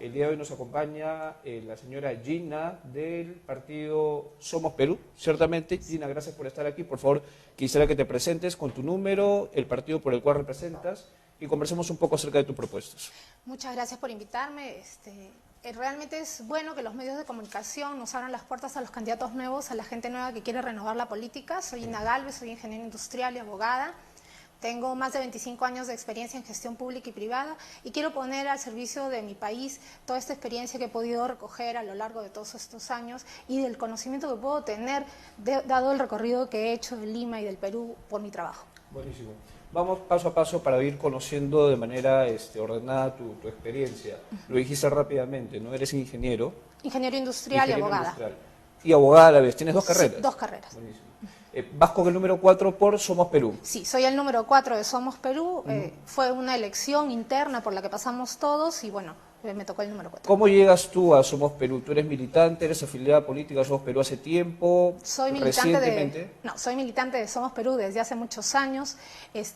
El día de hoy nos acompaña la señora Gina del partido Somos Perú, ciertamente. Gina, gracias por estar aquí. Por favor, quisiera que te presentes con tu número, el partido por el cual representas y conversemos un poco acerca de tus propuestas. Muchas gracias por invitarme. Realmente es bueno que los medios de comunicación nos abran las puertas a los candidatos nuevos, a la gente nueva que quiere renovar la política. Soy Ina Galvez, soy ingeniera industrial y abogada. Tengo más de 25 años de experiencia en gestión pública y privada y quiero poner al servicio de mi país toda esta experiencia que he podido recoger a lo largo de todos estos años y del conocimiento que puedo tener dado el recorrido que he hecho de Lima y del Perú por mi trabajo. Buenísimo. Vamos paso a paso para ir conociendo de manera ordenada tu experiencia. Lo dijiste rápidamente, ¿no? Eres ingeniero. Ingeniero industrial y abogada. Industrial. Y abogada a la vez. ¿Tienes dos carreras? Sí, dos carreras. Buenísimo. Vas con el número 4 por Somos Perú. Sí, soy el número 4 de Somos Perú. Fue una elección interna por la que pasamos todos y bueno, me tocó el número 4. ¿Cómo llegas tú a Somos Perú? ¿Tú eres militante, eres afiliada política a Somos Perú hace tiempo? Soy militante soy militante de Somos Perú desde hace muchos años.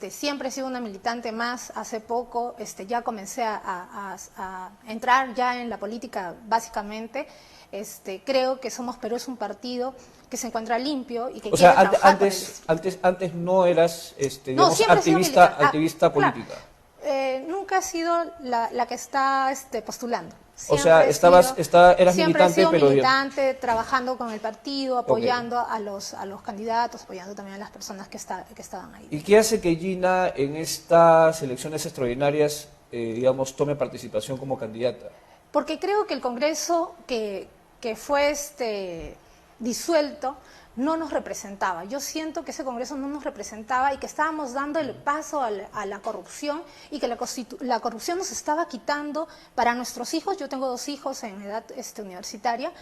Siempre he sido una militante más. Hace poco ya comencé a entrar ya en la política básicamente. Creo que Somos Perú es un partido que se encuentra limpio y que quiere trabajar con antes no eras no, activista política. Claro. Nunca he sido la que está postulando. Siempre eras siempre militante, he sido pero militante, trabajando con el partido, apoyando a los candidatos, apoyando también a las personas que estaban ahí. ¿Y qué hace que Gina en estas elecciones extraordinarias, tome participación como candidata? Porque creo que el Congreso que fue disuelto no nos representaba. Yo siento que ese Congreso no nos representaba y que estábamos dando el paso a la corrupción y que la corrupción nos estaba quitando para nuestros hijos. Yo tengo 2 hijos en edad universitaria.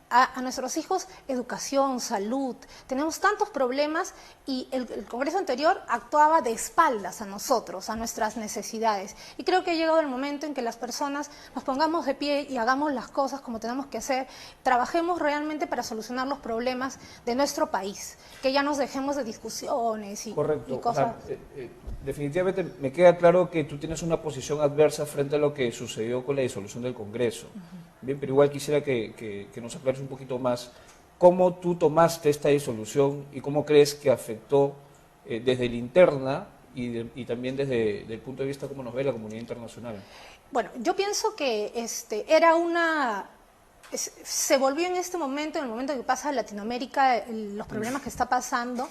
A nuestros hijos educación, salud. Tenemos tantos problemas y el Congreso anterior actuaba de espaldas a nosotros, a nuestras necesidades. Y creo que ha llegado el momento en que las personas nos pongamos de pie y hagamos las cosas como tenemos que hacer. Trabajemos realmente para solucionar los problemas de nuestro país, que ya nos dejemos de discusiones y cosas. O sea, definitivamente me queda claro que tú tienes una posición adversa frente a lo que sucedió con la disolución del Congreso. Bien, pero igual quisiera que nos aclares un poquito más cómo tú tomaste esta disolución y cómo crees que afectó desde la interna y también desde el punto de vista cómo nos ve la comunidad internacional. Bueno, yo pienso que se volvió en este momento, en el momento que pasa Latinoamérica, los problemas que está pasando,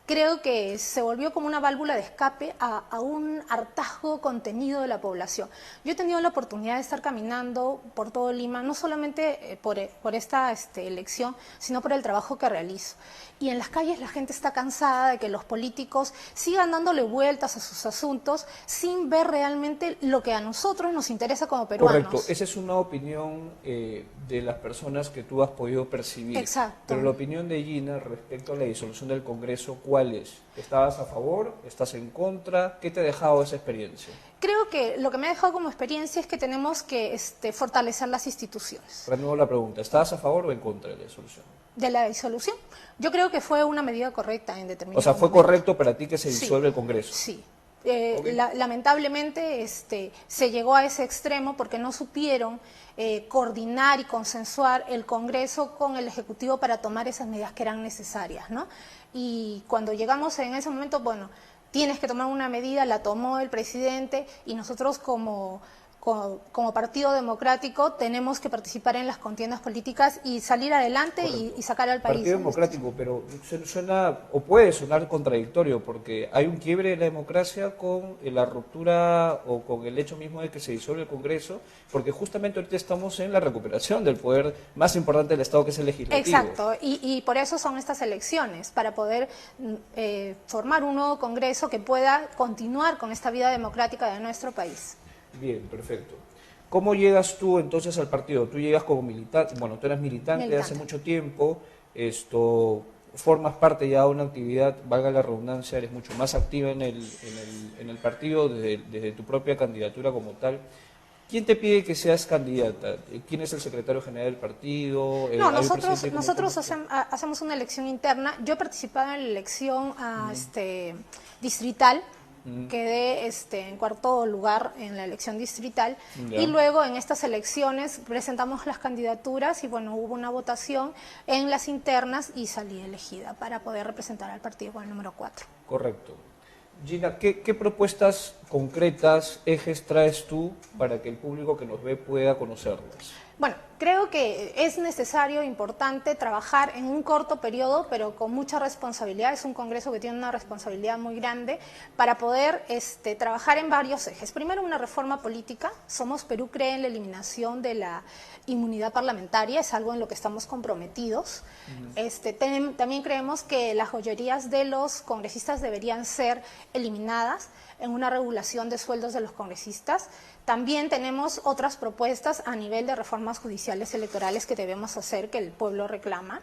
creo que se volvió como una válvula de escape a un hartazgo contenido de la población. Yo he tenido la oportunidad de estar caminando por todo Lima, no solamente por esta elección, sino por el trabajo que realizo. Y en las calles la gente está cansada de que los políticos sigan dándole vueltas a sus asuntos sin ver realmente lo que a nosotros nos interesa como peruanos. Correcto, esa es una opinión de las personas que tú has podido percibir. Exacto. Pero la opinión de Gina respecto a la disolución del Congreso, ¿cuál es? ¿Estabas a favor? ¿Estás en contra? ¿Qué te ha dejado esa experiencia? Creo que lo que me ha dejado como experiencia es que tenemos que fortalecer las instituciones. Renuevo la pregunta, ¿estás a favor o en contra de la disolución? ¿De la disolución? Yo creo que fue una medida correcta en determinados O sea, ¿fue momentos. correcto para ti que se disuelva el Congreso? Sí. Okay. Lamentablemente se llegó a ese extremo porque no supieron coordinar y consensuar el Congreso con el Ejecutivo para tomar esas medidas que eran necesarias, ¿no? Y cuando llegamos en ese momento, bueno, tienes que tomar una medida, la tomó el presidente y nosotros como Partido Democrático tenemos que participar en las contiendas políticas y salir adelante y sacar al país. Partido Democrático, pero suena o puede sonar contradictorio porque hay un quiebre de la democracia con la ruptura o con el hecho mismo de que se disuelve el Congreso, porque justamente ahorita estamos en la recuperación del poder más importante del Estado, que es el legislativo. Exacto, y por eso son estas elecciones, para poder formar un nuevo Congreso que pueda continuar con esta vida democrática de nuestro país. Bien, perfecto. ¿Cómo llegas tú entonces al partido? Tú llegas como militante, bueno, tú eres militante hace mucho tiempo, formas parte ya de una actividad, valga la redundancia, eres mucho más activa en el partido desde tu propia candidatura como tal. ¿Quién te pide que seas candidata? ¿Quién es el secretario general del partido? No, nosotros hacemos una elección interna. Yo he participado en la elección distrital quedé en cuarto lugar en la elección distrital Ya. y luego en estas elecciones presentamos las candidaturas y bueno, hubo una votación en las internas y salí elegida para poder representar al partido con el número 4. Correcto. Gina, ¿qué propuestas concretas, ejes traes tú para que el público que nos ve pueda conocerlas? Bueno, creo que es necesario, importante, trabajar en un corto periodo, pero con mucha responsabilidad. Es un Congreso que tiene una responsabilidad muy grande para poder trabajar en varios ejes. Primero, una reforma política. Somos Perú cree en la eliminación de la inmunidad parlamentaria, es algo en lo que estamos comprometidos. También creemos que las joyerías de los congresistas deberían ser eliminadas en una regulación de sueldos de los congresistas. También tenemos otras propuestas a nivel de reformas judiciales electorales que debemos hacer, que el pueblo reclama.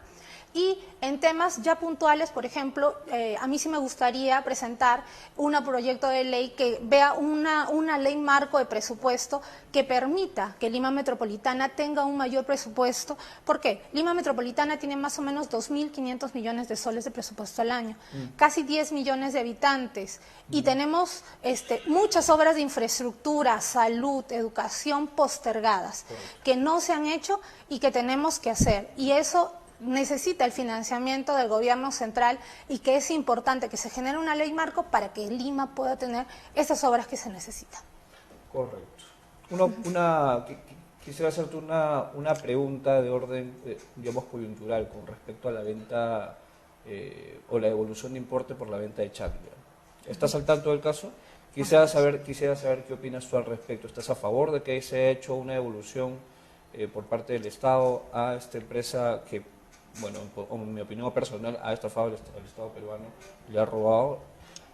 Y en temas ya puntuales, por ejemplo, a mí sí me gustaría presentar un proyecto de ley que vea una ley marco de presupuesto que permita que Lima Metropolitana tenga un mayor presupuesto. ¿Por qué? Lima Metropolitana tiene más o menos 2.500 millones de soles de presupuesto al año, casi 10 millones de habitantes y tenemos muchas obras de infraestructura, salud, educación postergadas que no se han hecho y que tenemos que hacer. Y eso necesita el financiamiento del gobierno central y que es importante que se genere una ley marco para que Lima pueda tener esas obras que se necesitan. Correcto. Quisiera hacerte una pregunta de orden, digamos, coyuntural con respecto a la venta o la devolución de importe por la venta de Chaclia. ¿Estás al tanto del caso? Quisiera saber qué opinas tú al respecto. ¿Estás a favor de que se haya hecho una devolución por parte del Estado a esta empresa que, bueno, en mi opinión personal, ha estafado al Estado peruano, le ha robado?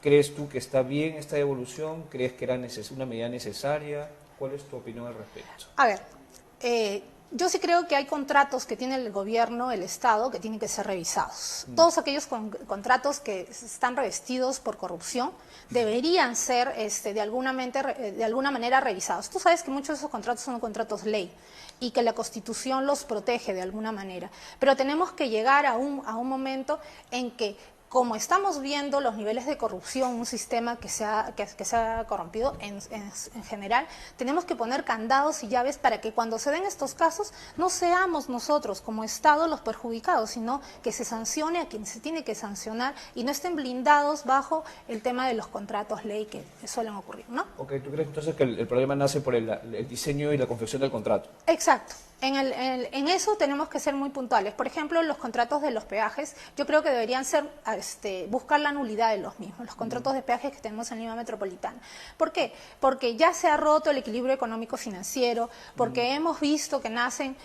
¿Crees tú que está bien esta devolución? ¿Crees que era una medida necesaria? ¿Cuál es tu opinión al respecto? A ver, yo sí creo que hay contratos que tiene el gobierno, el Estado, que tienen que ser revisados. Todos aquellos contratos que están revestidos por corrupción deberían ser de alguna manera revisados. Tú sabes que muchos de esos contratos son contratos ley y que la Constitución los protege de alguna manera. Pero tenemos que llegar a un momento en que, como estamos viendo los niveles de corrupción, un sistema que se ha corrompido en general, tenemos que poner candados y llaves para que cuando se den estos casos no seamos nosotros como Estado los perjudicados, sino que se sancione a quien se tiene que sancionar y no estén blindados bajo el tema de los contratos ley que suelen ocurrir, ¿no? Ok, ¿tú crees entonces que el problema nace por el diseño y la confección del contrato? Exacto. En eso tenemos que ser muy puntuales. Por ejemplo, los contratos de los peajes, yo creo que deberían ser buscar la nulidad de los mismos, los contratos de peajes que tenemos en Lima Metropolitana. ¿Por qué? Porque ya se ha roto el equilibrio económico-financiero, porque hemos visto que nacen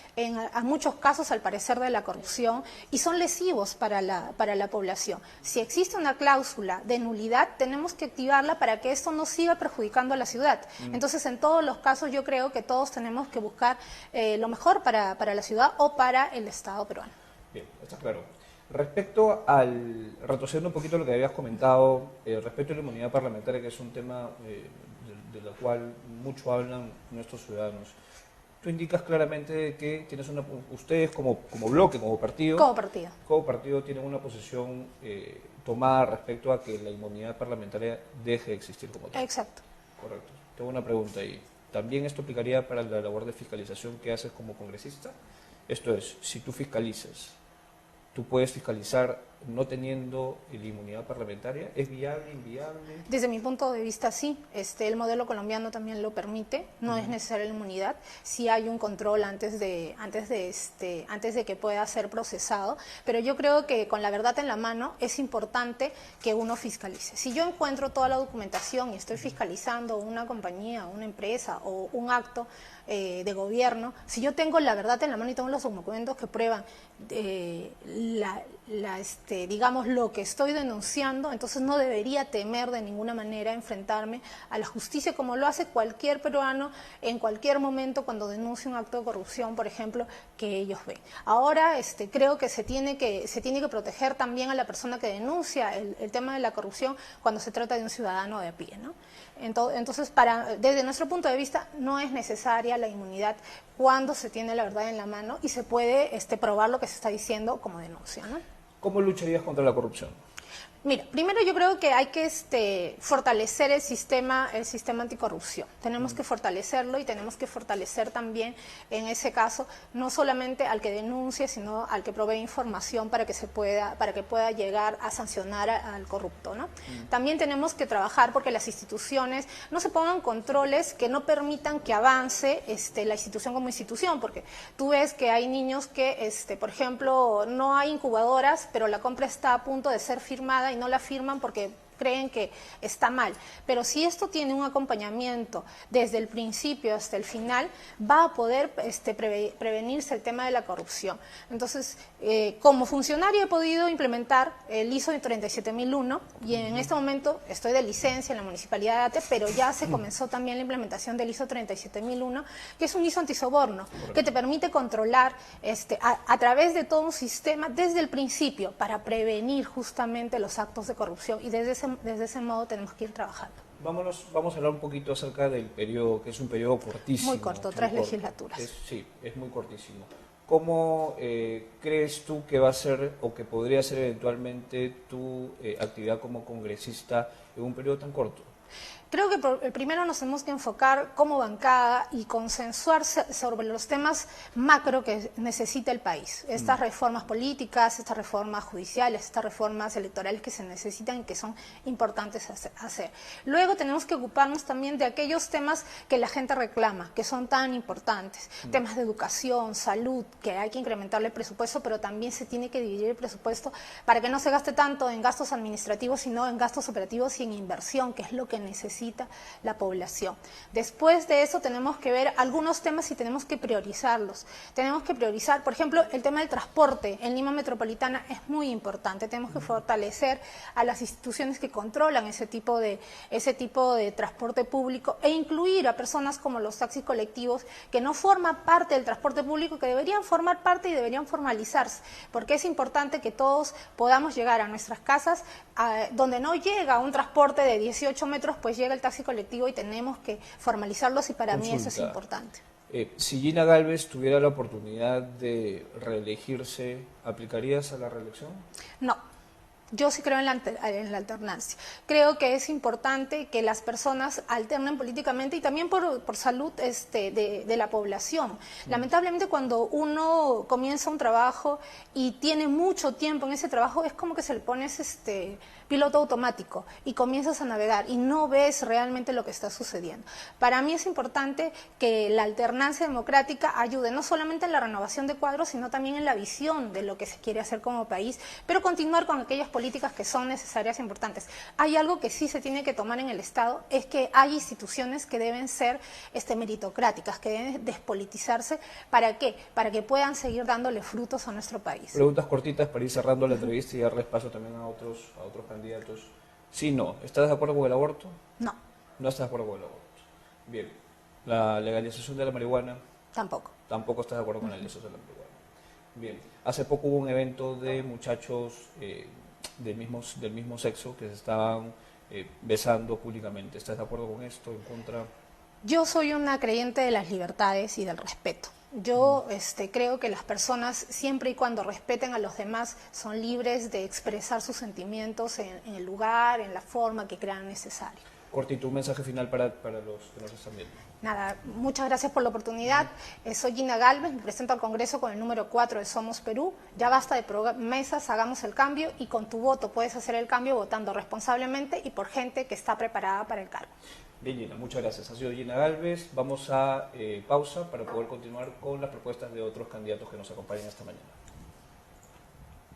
a muchos casos, al parecer, de la corrupción y son lesivos para la población. Si existe una cláusula de nulidad, tenemos que activarla para que esto no siga perjudicando a la ciudad. Entonces, en todos los casos, yo creo que todos tenemos que buscar lo mejor para la ciudad o para el Estado peruano. Bien, está claro. Respecto retrocediendo un poquito lo que habías comentado, respecto a la inmunidad parlamentaria, que es un tema de la cual mucho hablan nuestros ciudadanos, tú indicas claramente que tienes ustedes como bloque, como partido tienen una posición tomada respecto a que la inmunidad parlamentaria deje de existir como tal. Exacto. Correcto. Tengo una pregunta ahí. ¿También esto aplicaría para la labor de fiscalización que haces como congresista? Esto es, si tú fiscalizas, ¿tú puedes fiscalizar no teniendo la inmunidad parlamentaria? ¿Es viable, inviable? Desde mi punto de vista, sí. El modelo colombiano también lo permite. No es necesaria la inmunidad. Sí hay un control antes de que pueda ser procesado. Pero yo creo que con la verdad en la mano es importante que uno fiscalice. Si yo encuentro toda la documentación y estoy fiscalizando una compañía, una empresa o un acto de gobierno, si yo tengo la verdad en la mano y tengo los documentos que prueban digamos, lo que estoy denunciando, entonces no debería temer de ninguna manera enfrentarme a la justicia como lo hace cualquier peruano en cualquier momento cuando denuncia un acto de corrupción, por ejemplo, que ellos ven. Ahora creo que se tiene que proteger también a la persona que denuncia el tema de la corrupción cuando se trata de un ciudadano de a pie, ¿no? Entonces, desde nuestro punto de vista, no es necesaria la inmunidad cuando se tiene la verdad en la mano y se puede probar lo que se está diciendo como denuncia, ¿no? ¿Cómo lucharías contra la corrupción? Mira, primero yo creo que hay que fortalecer el sistema anticorrupción. Tenemos que fortalecerlo y tenemos que fortalecer también, en ese caso, no solamente al que denuncie, sino al que provee información para que pueda llegar a sancionar al corrupto, ¿no? También tenemos que trabajar porque las instituciones no se pongan controles que no permitan que avance la institución como institución, porque tú ves que hay niños que, por ejemplo, no hay incubadoras, pero la compra está a punto de ser firmada y no la firman porque creen que está mal. Pero si esto tiene un acompañamiento desde el principio hasta el final, va a poder prevenirse el tema de la corrupción. Entonces, como funcionario he podido implementar el ISO 37001 y en este momento estoy de licencia en la Municipalidad de Ate, pero ya se comenzó también la implementación del ISO 37001, que es un ISO antisoborno, que te permite controlar a través de todo un sistema desde el principio para prevenir justamente los actos de corrupción, y desde ese modo tenemos que ir trabajando. Vamos a hablar un poquito acerca del periodo, que es un periodo cortísimo. Muy corto, 3 legislaturas. Sí, es muy cortísimo. ¿Cómo crees tú que va a ser o que podría ser eventualmente tu actividad como congresista en un periodo tan corto? Creo que primero nos tenemos que enfocar como bancada y consensuar sobre los temas macro que necesita el país. Estas reformas políticas, estas reformas judiciales, estas reformas electorales que se necesitan y que son importantes hacer. Luego tenemos que ocuparnos también de aquellos temas que la gente reclama, que son tan importantes. Temas de educación, salud, que hay que incrementarle el presupuesto, pero también se tiene que dividir el presupuesto para que no se gaste tanto en gastos administrativos, sino en gastos operativos y en inversión, que es lo que necesita la población. Después de eso tenemos que ver algunos temas y tenemos que priorizarlos. Tenemos que priorizar, por ejemplo, el tema del transporte en Lima Metropolitana es muy importante. Tenemos que fortalecer a las instituciones que controlan ese tipo de transporte público e incluir a personas como los taxis colectivos que no forman parte del transporte público, que deberían formar parte y deberían formalizarse, porque es importante que todos podamos llegar a nuestras casas donde no llega un transporte de 18 metros, pues llega el taxi colectivo y tenemos que formalizarlos, y para mí eso es importante. Si Gina Gálvez tuviera la oportunidad de reelegirse, ¿aplicarías a la reelección? No. Yo sí creo en la alternancia. Creo que es importante que las personas alternen políticamente y también por salud de la población. Lamentablemente, cuando uno comienza un trabajo y tiene mucho tiempo en ese trabajo, es como que se le pones piloto automático y comienzas a navegar y no ves realmente lo que está sucediendo. Para mí es importante que la alternancia democrática ayude no solamente en la renovación de cuadros, sino también en la visión de lo que se quiere hacer como país, pero continuar con aquellas políticas que son necesarias e importantes. Hay algo que sí se tiene que tomar en el Estado, es que hay instituciones que deben ser meritocráticas, que deben despolitizarse. ¿Para qué? Para que puedan seguir dándole frutos a nuestro país. Preguntas cortitas para ir cerrando la entrevista y darles paso también a otros candidatos. Sí, no. ¿Estás de acuerdo con el aborto? No. No estás de acuerdo con el aborto. Bien. ¿La legalización de la marihuana? Tampoco. Tampoco estás de acuerdo con la legalización de la marihuana. Bien. Hace poco hubo un evento de muchachos del mismo sexo que se estaban besando públicamente. ¿Estás de acuerdo con esto? ¿En contra? Yo soy una creyente de las libertades y del respeto. Yo creo que las personas, siempre y cuando respeten a los demás, son libres de expresar sus sentimientos en el lugar, en la forma que crean necesario. Cortito, un mensaje final para los que nos están viendo. Nada, muchas gracias por la oportunidad. Soy Gina Gálvez, me presento al Congreso con el número 4 de Somos Perú. Ya basta de promesas, hagamos el cambio, y con tu voto puedes hacer el cambio votando responsablemente y por gente que está preparada para el cargo. Bien, Gina, muchas gracias. Ha sido Gina Gálvez. Vamos a pausa para poder continuar con las propuestas de otros candidatos que nos acompañan esta mañana.